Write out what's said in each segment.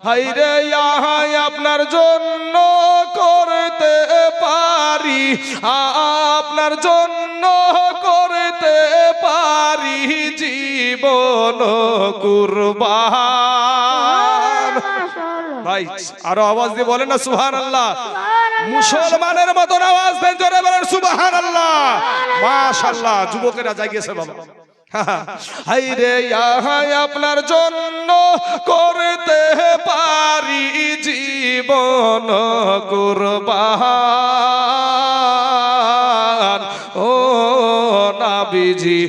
হাইরে ইহাই আপনার জন্য করতে পারি, আপনার জন্য করতে পারি জীবন কুরবান। ভাই আরো আওয়াজ দিয়ে বলেন না সুবহানাল্লাহ। মুসলমানের মতন আওয়াজ দেন, জোরে বলেন সুবহানাল্লাহ। মাশাআল্লাহ, যুবকেরা জাগিয়েছে বাবা। হাইরে ইহাই আপনার জন্য করতে পারি জীবন কুরবান। ও নবীজি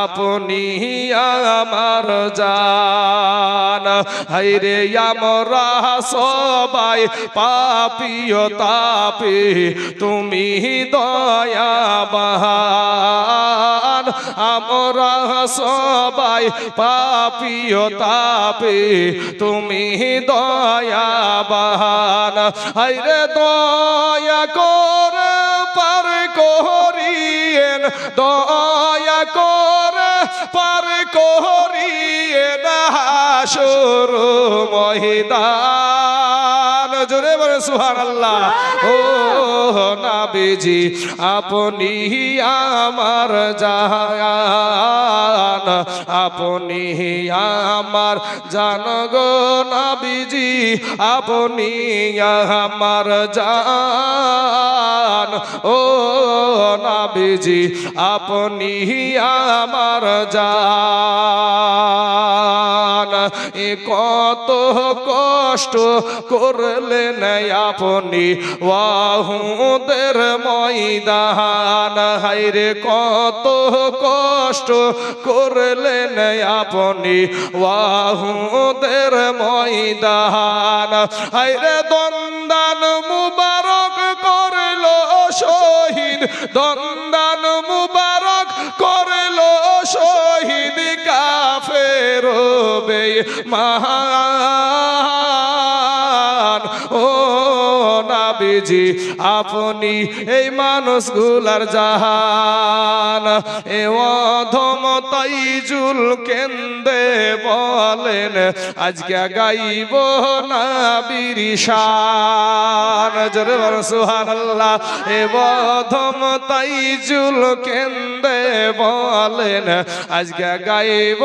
আপনি আমার জান। হাইরে আমরা সবাই পাপী ও তাপী, তুমি দয়াবান। আমরা সবাই পাপী ও তাপী, তুমি দয়াবান। হাইরে দয়া করে পার করিয়েন, দয়া করে পার করিয়েন হাসর ময়দান। জোরে বলে সুবহানাল্লাহ। ও নবীজি আপনি আমার জান, আপনি আমার জান গো নবীজি, আপনি আমার জান। ও নবীজি আপনি আমার জান। এ কত কষ্ট করলেন আপনি ওয়াহুদের ময়দান। হায়রে কত কষ্ট করলেন আপনি ওয়াহুদের ময়দান। হায়রে দন্দান মুবারক করল শহীদ, দন্দান মুবারক করল শহীদ কাফের বেঈমান। ও নবীজি আপনি এই মানুষগুলার জান। এ অধম তাইজুল কেন্দে বলেন আজকে গাইব নবীর শান। জোরে বলেন সুবহানাল্লাহ। এ অধম তাইজুল কেন্দে বলেন আজকে গাইব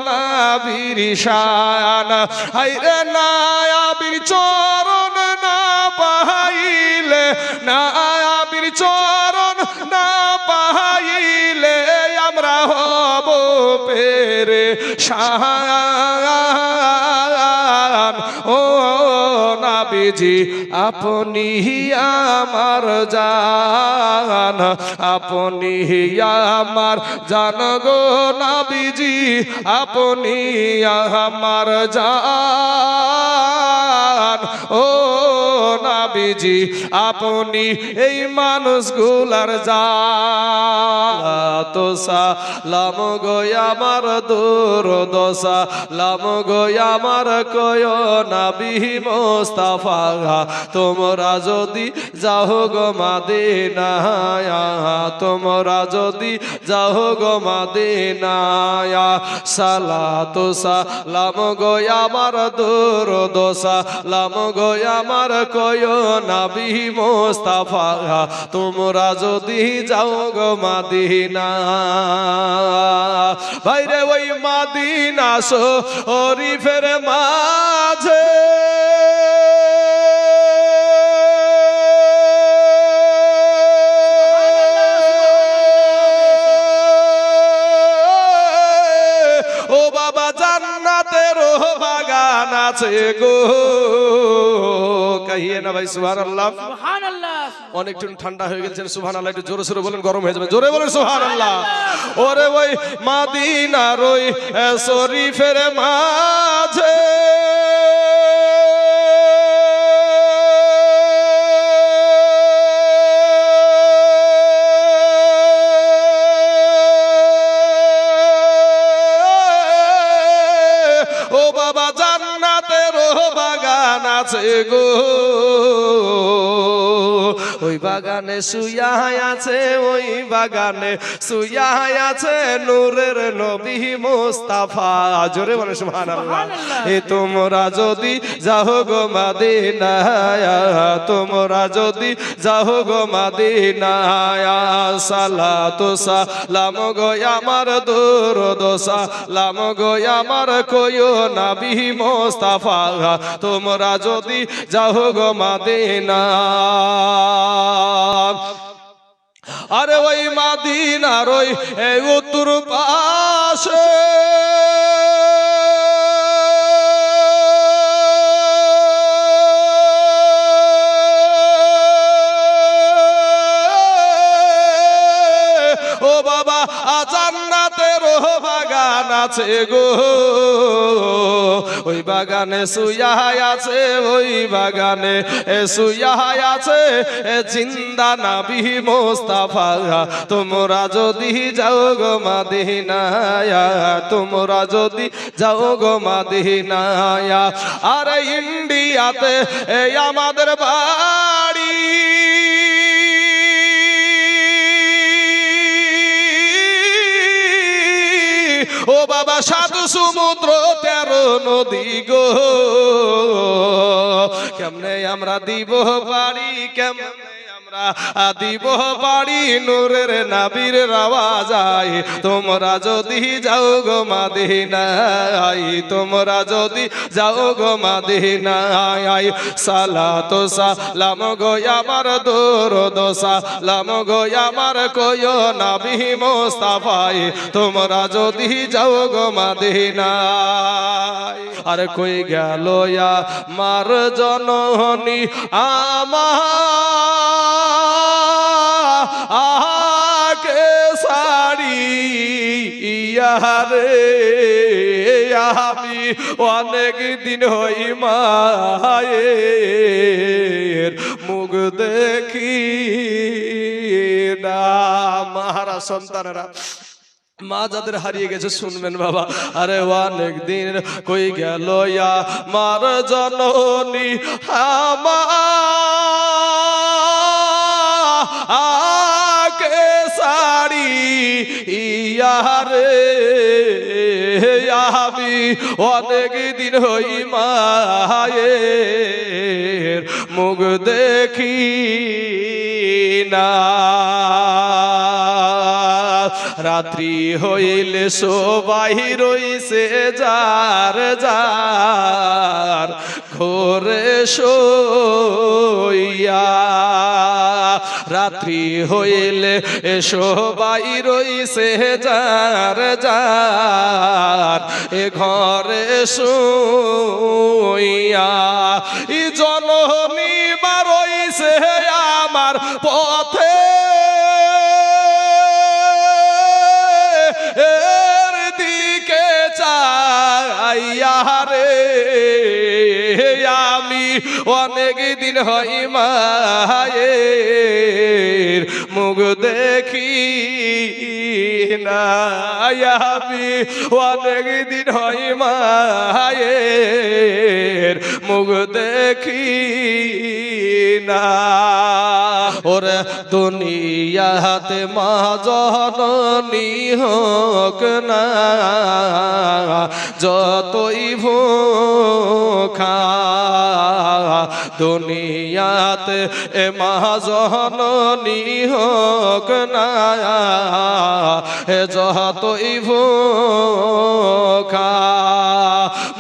নবীর শান। হায়রে নায়াবির চরণ না পাইলে, নায়াবির চরণ না পাইলে আমরা হব পেরেশান। ও নবীজি আপনি আমার জান, আপনি আমার জান গো নবীজি, আপনি আমার জান। ও নবীজি আপনি এই মানুষগুলার জান। তো সালাম গো আমার দুরদশা, লাম গো আমার কয় নবী মুস্তাফা, তোমরা যদি যাও গো মদিনায়, তোমরা যদি যাও গো মদিনায়, সালাতু সালাম গো আমার দুরদশা, লাম গো আমার কয় নবী মুস্তাফা, তোমরা যদি যাও গো মদিনা। ভাইরে ওই মদিনা শরীফের মাঝে ও বাবা জান্নাতের বাগান আছে গো। কহিয়ে না ভাই সুবহানাল্লাহ। সুবহানাল্লাহ। অনেকটু ঠান্ডা হয়ে গেছেন সুবহানাল্লাহ, একটু জোরে সোরে বলেন, গরম হয়ে যাবে। জোরে বলেন সুবহানাল্লাহ। ওরে ওই মদিনার ওই শরীফের মাঝে ও বাবা জান্নাতের বাগান আছে গো। ওই বাগানে শুইয়া আছে, ওই বাগানে শুইয়া আছে নূরের নবী মুস্তাফা। জোরে বলে সুবহানাল্লাহ। এ তোমরা যদি যাও গো মদিনায়, তোমরা যদি যাও গো মদিনায়, সালাতু সালাম গো আমার দরুদ সালাম গো আমার কইও নবী মুস্তাফা। তোমরা যদি যাও গো মদিনা, আরে ওই মদিনার ওই উত্তর পাশে ও বাবা জান্নাতের বাগান আছে গো, ওই বাগানে শুইয়া আছে, ওই বাগানে শুইয়া আছে জিন্দা নবী মুস্তাফা। তোমরা যদি যাও গো মদিনায়, তোমরা যদি যাও গো মদিনায়, আরে ইন্ডিয়াতে আমাদের বাড়ি, ও বাবা 7 সমুদ্র 13 নদী গো, কেমনে আমরা দিব পারি, কেমনে আমরা দিব পারি নূরের নবীর রওয়াজায়। তোমরা যদি যাও গো মদিনায়, তোমরা যদি যাও গো মদিনায়, সালাতু সালাম গো আমার দরুদ সালাম গো আমার কইও নবী মুস্তাফায়। তোমরা যদি যাও গো মদিনায়, আর কই গেল আমার জননী আমাকে সারি রে, আমি অনেক দিন হই মায়ের মুখ দেখি না। মাহারা সন্তানেরা, মা যাদের হারিয়ে গেছে শুনবেন বাবা, আরে অনেক দিন কই গেল আমার জননী আমাকে সারি রে, আমি অনেক দিন হই মায়ের মুখ দেখি না। রাত্রি হইলে সবাই রইছে যার যার ঘরে শোইয়া, রাত্রি হইলে সবাই রইছে যার যার এ ঘরে শোইয়া। ই জননী মা রইছে আমার পথে, এর দিকে চাইয়া রে, আমি অনেক দিন হই মায়ের মুখ দেখি না, আমি অনেক দিন হই মায়ের মুখ দেখি না। ওরে দুনিয়াতে মা জননী হোক না যতই ভোখা, দুনিয়াতে মা জননী হোক না যতই ভোখা,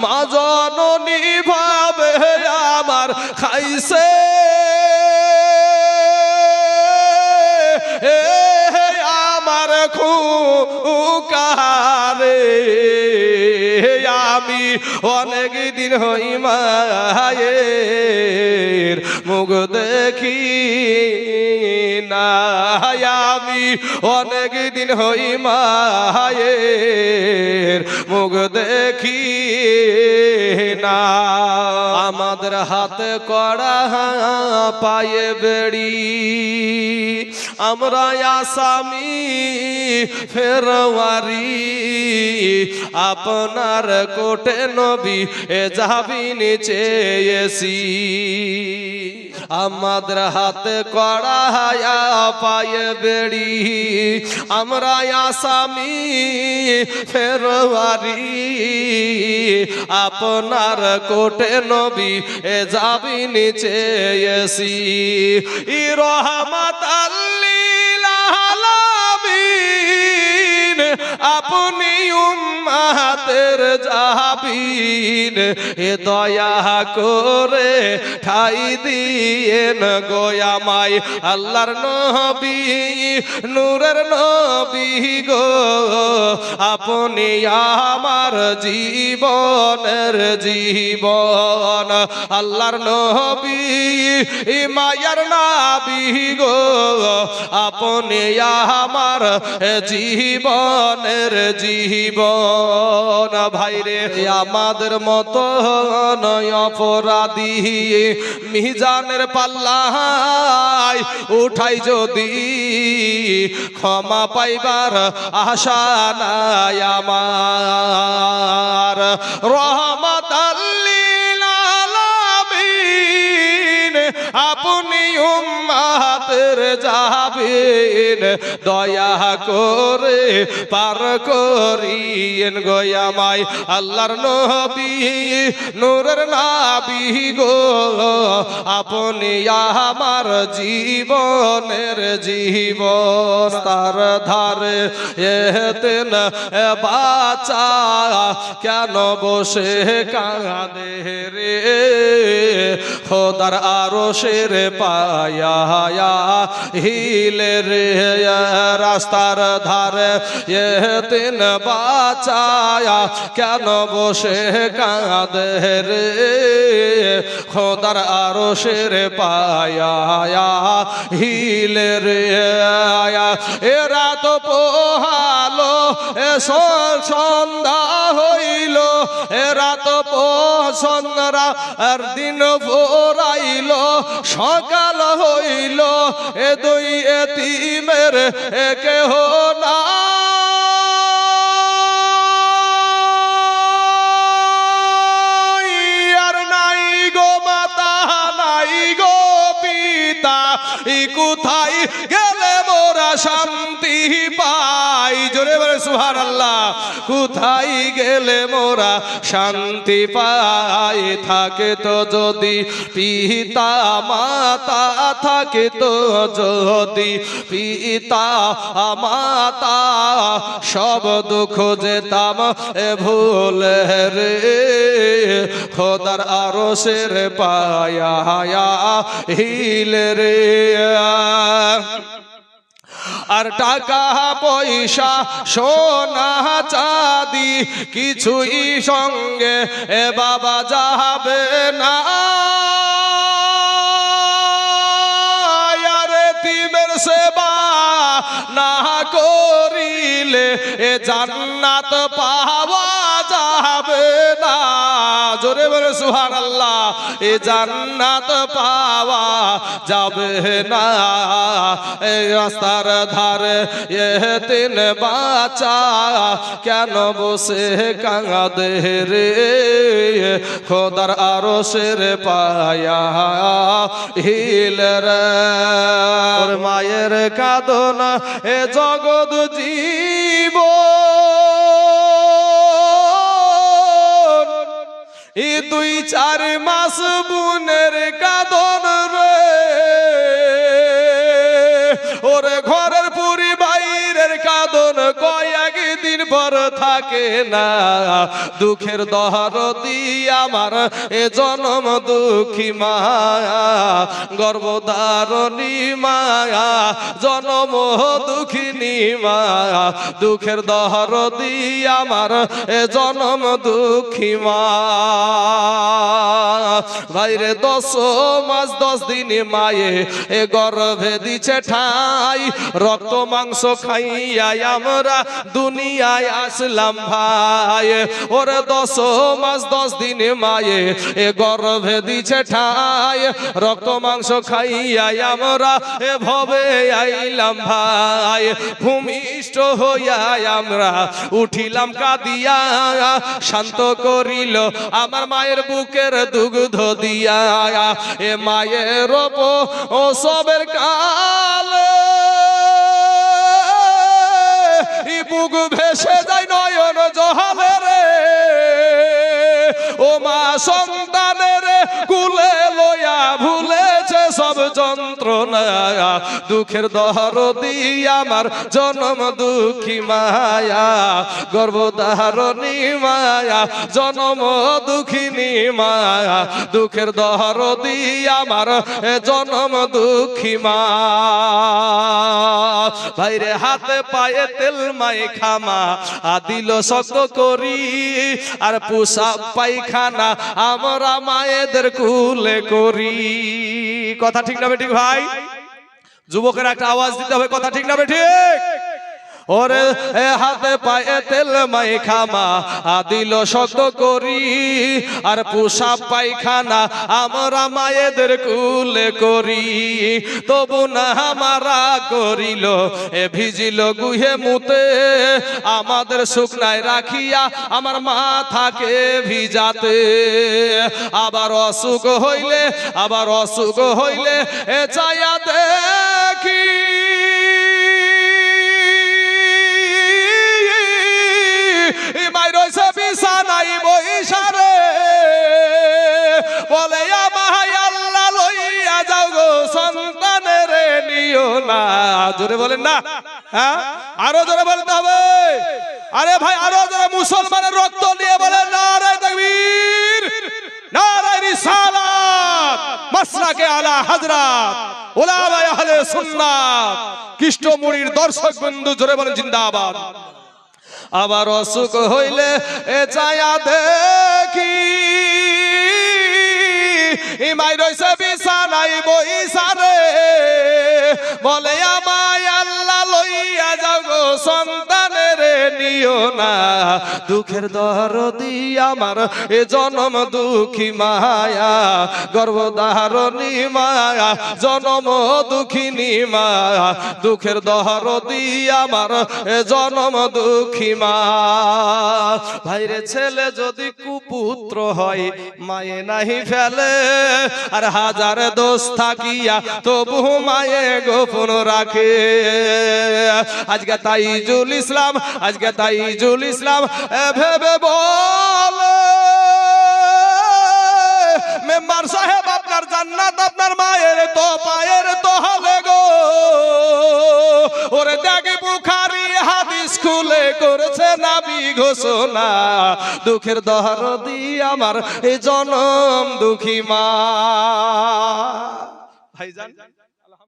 মা জননী ভাবে আমার খাইছে আমার খুকারে, আমি অনেক দিন হই মায়ের মুখ দেখি না, আমি অনেক দিন হই মায়ের মুখ দেখি না। আমাদের হাতে কড়া পায়ে বেড়ি, আমরা আসামি ফেরওয়ারি, আপনার কোটে নবী যাবি নিচে এসি, আমাদের হাতে কড়া পায়ে বেড়ি আমরা আসামি ফেরওয়ারি আপনার কোটে নবী এ যাবি নিচে এসি রহমত লিল আলামিন আপনি উম্মতের জাবিন এ দয়া করে ঠাই দিয়েন গোয়ামাই আল্লাহর নবী নূরের নবী গো আপনি আমার জীবনের জীবন আল্লাহর নবী মায়ার নবী গো আপনি আমার জীবনের জীবন ভাইরে আমাদের মতো নয় অপরাধী মিজানের পাল্লায় উঠাই যদি ক্ষমা পাইবার আশা নাই আমার রহমত লিল আলামিন আপনি উম্মতের জাবিন দয়া করে পার করিয়েন গোয়ামাই আল্লাহর নবী নূরের নবী গো আপনি আমার জীবনের জীবন তার ধারে এতেন বাচ্চা কেন বসে কাঁদে রে খোদার আরশের পায়া হিলে রে রাস্তার ধারে এতেন বাচ্চা কেন বসে কাঁদে রে খোদার আরশের পায়া হিলে রে এরা তো পোহালো সন্ধ্যা হইল এরা তো সন্ধ্যা আর দিন ভোরাইল সকাল হইল এ দুই এতিমের কেহ না কোথায় গেলে মোরা শান্তি পাই জোরে বলে সুবহানাল্লাহ কোথায় গেলে মোরা শান্তি পাই থাকে তো যদি পিতা মাতা থাকে তো যদি পিতা মাতা সব দুঃখ যেতাম ভুলে রে খোদার আরশের পায়া হিলে রে আর টাকা পয়সা সোনা চাঁদি কিছুই সঙ্গে এ বাবা যাবে না আর এতিমের সেবা না করিলে এ জান্নাত পাওয়া যাবে না জোরে বলে সুবহানাল্লাহ এ জান্নাত পাওয়া যাবে না এই রাস্তার ধারে এতিম বাচ্চা কেন বসে কাঁদে রে খোদার আরশের পায়া হিলে রে ওর মায়ের কাঁদনা এ জগৎ জীব এই 2-4 মাস বুনের কাঁদন রে ওরে ঘরের পুরি বাইরের কাঁদন কয়েকদিন পর থাকে না দুঃখের দহরদি আমার এ জনম দুঃখী মায়া গর্ভধারণী মায়া জনম দুঃখিনী মায়া দুঃখের দহরদি আমার এ জনম দুঃখী মা ভাইরে 10 মাস 10 দিন মায়ে এ গর্ভে দিছে ঠাই রক্ত মাংস খাইয়া আমরা দুনিয়ায় আসলাম ভাই ওরে 10 মাস 10 দিনে মায়ে এ গর্ভে দিছে ঠাই রক্ত মাংস খাইয়া আমরা এ ভবে আইলাম ভাই ভূমিষ্ঠ হইয়া আমরা উঠিলাম কাঁদিয়া শান্ত করিল আমার মায়ের বুকের দুগ্ধ দিয়া এ মায়ের ও সবের কালে বুক ভেসে যায় নয়ন জহালে রে ও মা সন্তানের কুলে লইয়া ভুলেছে সব যন্ত্রণা দুঃখের দরদি আমার জনম দুঃখী মায়া গর্ভধারণী মায়া জনম দুঃখিনী মায়া দুঃখের দরদি আমার জনম দুঃখী মা ভাইরে হাতে পায়ে তেল মাই খামা দিল শক্ত করি আর পোশাক পায়খানা আমরা মায়েদের কুলে করি কথা ঠিক না বেঠিক ভাই যুবকের একটা আওয়াজ দিতে হবে কথা ঠিক না বেঠিক ওরে হাতে পায়ে তেল মাই খামা দিল শক্ত করি আর পোশাক পায়খানা আমরা মায়েদের কুলে করি তবু না আমারা করিল এ ভিজিল গুহে মুতে আমাদের শুকনায় রাখিয়া আমার মাথাকে ভিজাতে আবার অসুখ হইলে এ চাইয়া দেখি বিছানাই বইসারে বলে আমায় আল্লাহ লইয়া যাও গো সন্তানের নিও না জোরে বলেন না হ্যাঁ আরো জোরে বলতে হবে আরে ভাই আরো জোরে মুসলমানের রক্ত নিয়ে বলেন নারে তাকবীর নারে রিসালাত মাসলাকে আলা হযরত উলামায়ে আহলে সুন্নাত কৃষ্ণমুনির দর্শক বন্ধু জোরে বলেন জিন্দাবাদ আবার অসুখ হইলে এ চায়া দেখি ইমাই রইছে বিছানাই বইসারে বলে আমায় আল্লাহ লইয়া যাও গো সন্তানের নিও না দুঃখের দরদি আমার এ জনম দুঃখী মায়া গর্ভধারণী মায়া জনম দুঃখিনী মায়া দুঃখের দরদি আমার এ জনম দুঃখী মা ভাইরে ছেলে যদি কুপুত্র হয় মায়ে নাহি ফেলে আর হাজার দোষ থাকিয়া তবু মায়ে গোপন রাখে আজকে তাইজুল ইসলাম ভেবে বলে মেম্বার সাহেব আপনার জান্নাত আপনার মায়ের তো পায়ের তো হবে গো ওরে দেখে বুখারী হাদিস খুলে করেছে নবী ঘোষণা দুঃখের দরদি আমার এই জনম দুঃখী মা ভাইজান